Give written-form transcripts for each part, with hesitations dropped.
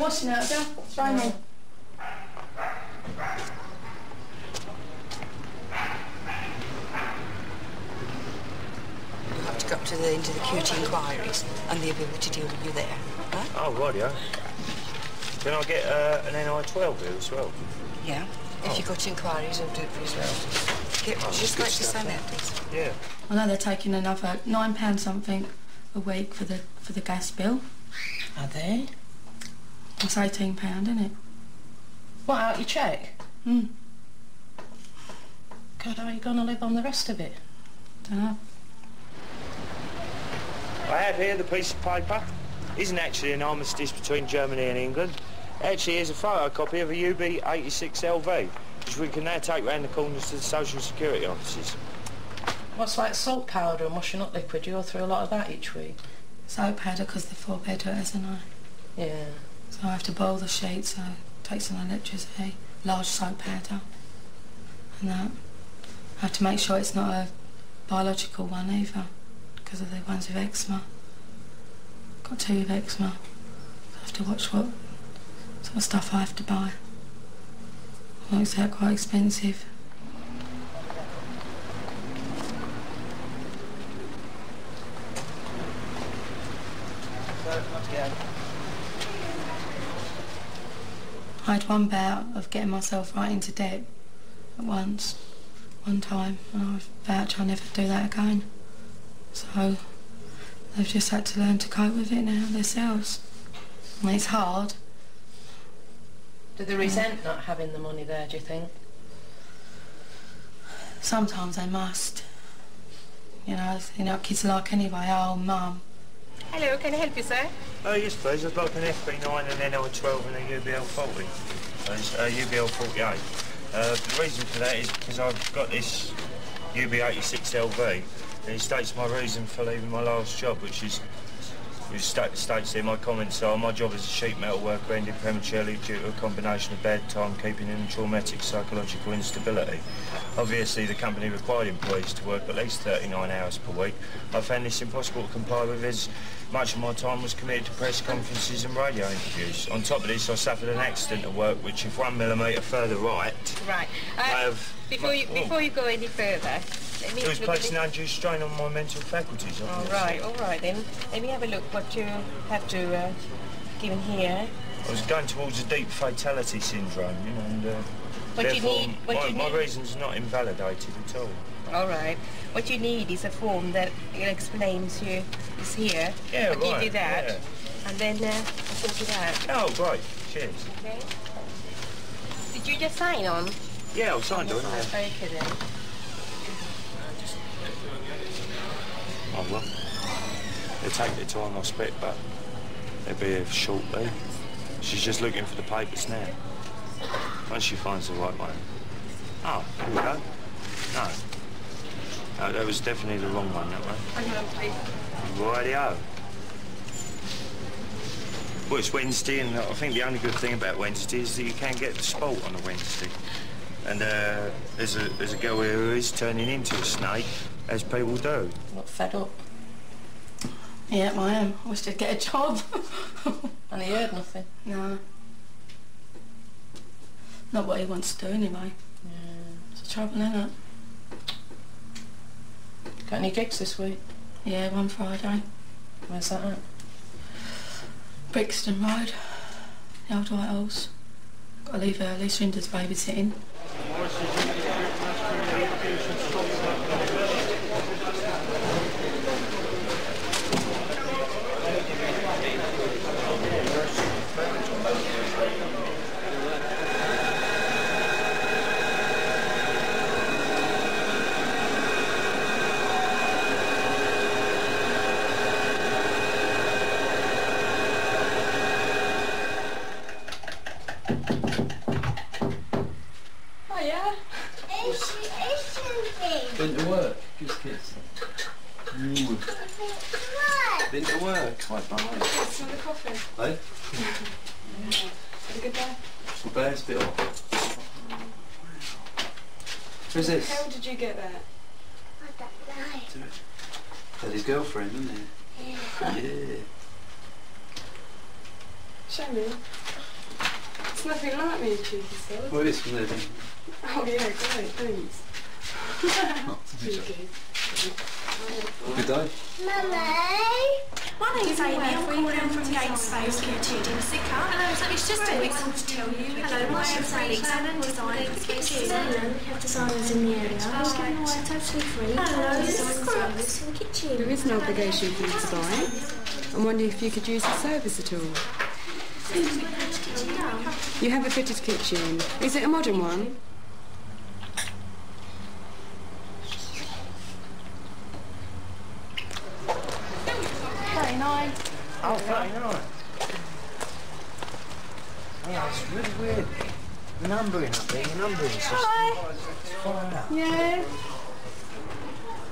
washing out, Dad. It's raining. You'll have to go up to into the QT inquiries and they'll be able to deal with you there. Right? Oh, rightio. Can I get an NI-12 here as well? Yeah. If you go to inquiries, I'll do it for you as well. Just like to sign that, please. Yeah. I know they're taking another £9 something a week for the gas bill. Are they? It's £18, isn't it? What, out your cheque? Hmm. God, how are you going to live on the rest of it? Dunno. I have here the piece of paper. Isn't actually an armistice between Germany and England. Actually, is a photocopy of a UB-86LV, which we can now take round the corners to the social security offices. What's like salt powder and washing up liquid? You go through a lot of that each week? Soap powder because the 4-bedder, isn't I? Yeah. So I have to boil the sheets, so it takes some electricity, large soap powder, and that. I have to make sure it's not a biological one either, because of the ones with eczema. Got 2 with eczema. So I have to watch what sort of stuff I have to buy. It works out quite expensive. I had one bout of getting myself right into debt at one time, and I vowed I'll never do that again. So they've just had to learn to cope with it now themselves. I mean, it's hard. Do they resent not having the money there, do you think? Sometimes they must. You know, kids are like anyway, oh, Mum. Hello, can I help you, sir? Yes, please. I'd like an FB9, an NI-12 and a UBL-40. UBL-48. The reason for that is because I've got this UB-86LV, and it states my reason for leaving my last job, which states in my comments are my job as a sheet metal worker ended prematurely due to a combination of bad timekeeping and traumatic psychological instability. Obviously, the company required employees to work at least 39 hours per week. I found this impossible to comply with as much of my time was committed to press conferences and radio interviews. On top of this, I suffered an accident at work, which if 1 millimetre further right... Right. Before you go any further... It was placing undue strain on my mental faculties. All right then. Let me have a look what you have to give in here. I was going towards a deep fatality syndrome, you know, and therefore my reason's not invalidated at all. All right. What you need is a form that explains you is here. Yeah, I'll right. give you that, yeah. and then I'll sort it out. Oh, great. Cheers. Okay. Did you just sign on? Yeah, I'll sign on it. Okay then. Oh, well. They take their time, I expect, but they'll be here shortly. She's just looking for the papers now. Once she finds the right one. Oh, here we go. No, that was definitely the wrong one, that one. Hang on, please. Rightio. Well, it's Wednesday, and I think the only good thing about Wednesday is that you can get the sport on a Wednesday. And there's a girl here who is turning into a snake, as people do. Not fed up. Yeah, I am. I wish I'd get a job. And he heard nothing? No. Not what he wants to do anyway. Yeah. It's the trouble, isn't it? Got any gigs this week? Yeah, one Friday. Where's that at? Brixton Road, the old White Horse. Got to leave early, Swinder's babysitting. Been to work, kiss. Been to work, quite nice. It's on the coffin. Hey? Have a good day. The bear's bit off. Who's this? How did you get that? I don't know. Daddy's girlfriend, isn't it? Yeah. Yeah. Show me. nothing like me, cheeky self. Well, it's really. Oh yeah, great, thanks. Cheeky. Good day. Mummy. My name's Amy, I'm calling from Gatespace Kitchen in Sicker. Hello, it's just a quick call to tell you. Hello, my name's Amy, Salmon Design Kitchen. Salmon have designers in the area. I was giving away totally free. Hello, Design service in the kitchen. There is no obligation for you to buy. I'm wondering if you could use the service at all. You have a fitted kitchen. Is it a modern one? 39. Oh, 39. Yeah, it's really weird. The numbering up there, the numbering system. Hi. It's far out. Yeah.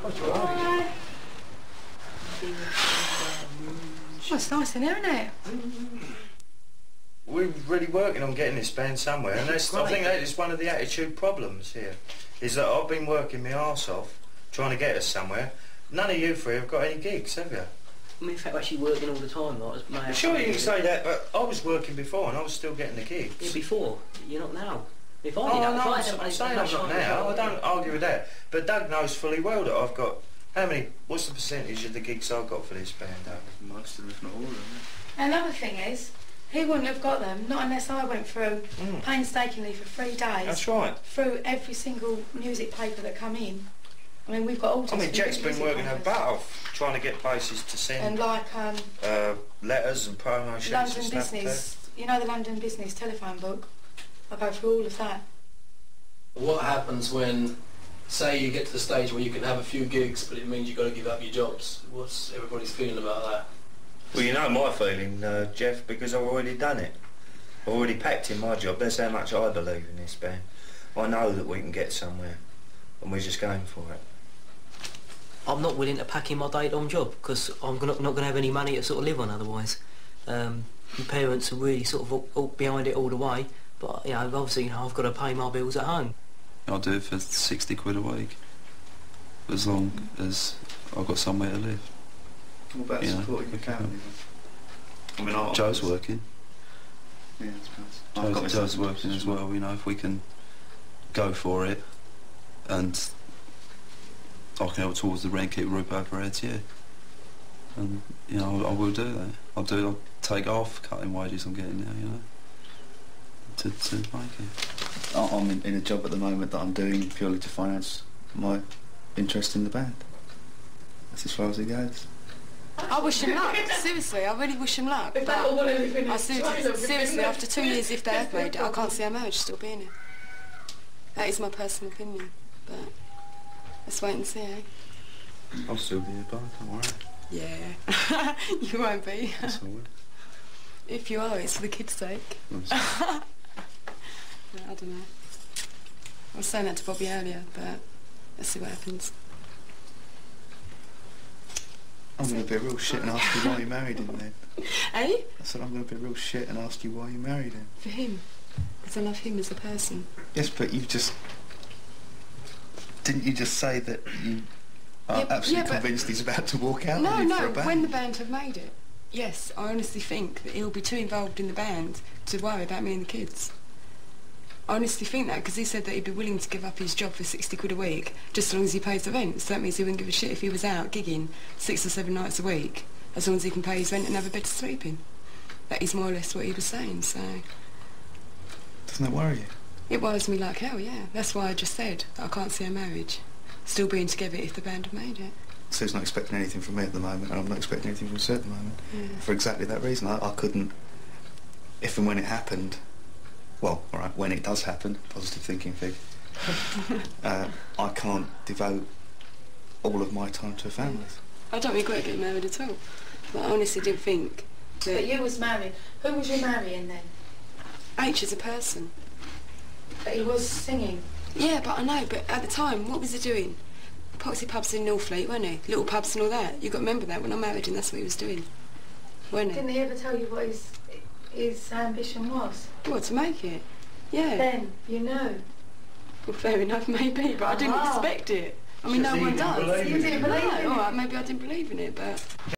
What's wrong? Well, it's nice in here, isn't it? We're really working on getting this band somewhere, and that's, I think that is one of the attitude problems here, is that I've been working my arse off trying to get us somewhere. None of you three have got any gigs, have you? I mean, in fact, we're actually working all the time, like. Sure, you can say that, but I was working before and I was still getting the gigs. Yeah, before. You're not now. If I Oh, did that, no, if I I'm had saying I'm not now. I don't argue with that. But Doug knows fully well that I've got... How many... What's the percentage of the gigs I've got for this band, Doug? Most of them, if not all of them. Another thing is, he wouldn't have got them, not unless I went through painstakingly for 3 days. That's right. Through every single music paper that come in. I mean, we've got all I mean, Jack's been working her papers. butt off trying to get places to send And like letters and promo sheets London and stuff Business, you know the London Business telephone book? I go through all of that. What happens when, say, you get to the stage where you can have a few gigs, but it means you've got to give up your jobs? What's everybody's feeling about that? Well, you know my feeling, Jeff, because I've already done it. I've already packed in my job. That's how much I believe in this band. I know that we can get somewhere, and we're just going for it. I'm not willing to pack in my day-long job because I'm not going to have any money to sort of live on otherwise. My parents are really sort of all behind it all the way, but you know, obviously, you know, I've got to pay my bills at home. I'll do it for 60 quid a week, as long as I've got somewhere to live. What about supporting your family? I mean, Joe's working. Yeah, I suppose. Joe's working as well, you know, if we can go for it and I can help towards the rent, keep a roof over our heads, yeah. And, you know, I will do that. I'll take off cutting wages I'm getting now, you know, to make it. I'm in a job at the moment that I'm doing purely to finance my interest in the band. That's as far as it goes. I wish him luck. Seriously, I really wish him luck. But I seriously, after 2 years, if they have made it, I can't see our marriage still being here. That is my personal opinion, but let's wait and see, eh? I'll still be here, but don't worry. Yeah, you won't be. That's all right. If you are, it's for the kids' sake. I don't know. I was saying that to Bobby earlier, but let's see what happens. I'm going to be a real shit and ask you why you married him then. Eh? I said I'm going to be a real shit and ask you why you married him. For him. Because I love him as a person. Yes, but you just... Didn't you just say that you are absolutely convinced he's about to walk out on you for a band? When the band have made it. Yes, I honestly think that he'll be too involved in the band to worry about me and the kids. I honestly think that because he said that he'd be willing to give up his job for 60 quid a week just as long as he pays the rent. So that means he wouldn't give a shit if he was out gigging 6 or 7 nights a week as long as he can pay his rent and have a bed to sleep in. That is more or less what he was saying, so... Doesn't that worry you? It worries me like hell, yeah. That's why I just said that I can't see our marriage still being together if the band have made it. Sue's not expecting anything from me at the moment, and I'm not expecting anything from Sue at the moment. Yeah. For exactly that reason. I couldn't... If and when it happened... Well, all right, when it does happen, positive thinking, Fig, I can't devote all of my time to a family. I don't regret getting married at all. But I honestly didn't think that... But you was married. Who was you marrying then? H as a person. But he was singing. Yeah, but I know, but at the time, what was he doing? Poxy pubs in Northfleet, weren't he? Little pubs and all that. You got to remember that when I married him, that's what he was doing. Weren't he? Didn't he ever tell you what his ambition was? What, to make it? Yeah. Then, you know. Well, fair enough, maybe, but I didn't expect it. I mean, no one does. You didn't believe in it. All right, maybe I didn't believe in it, but...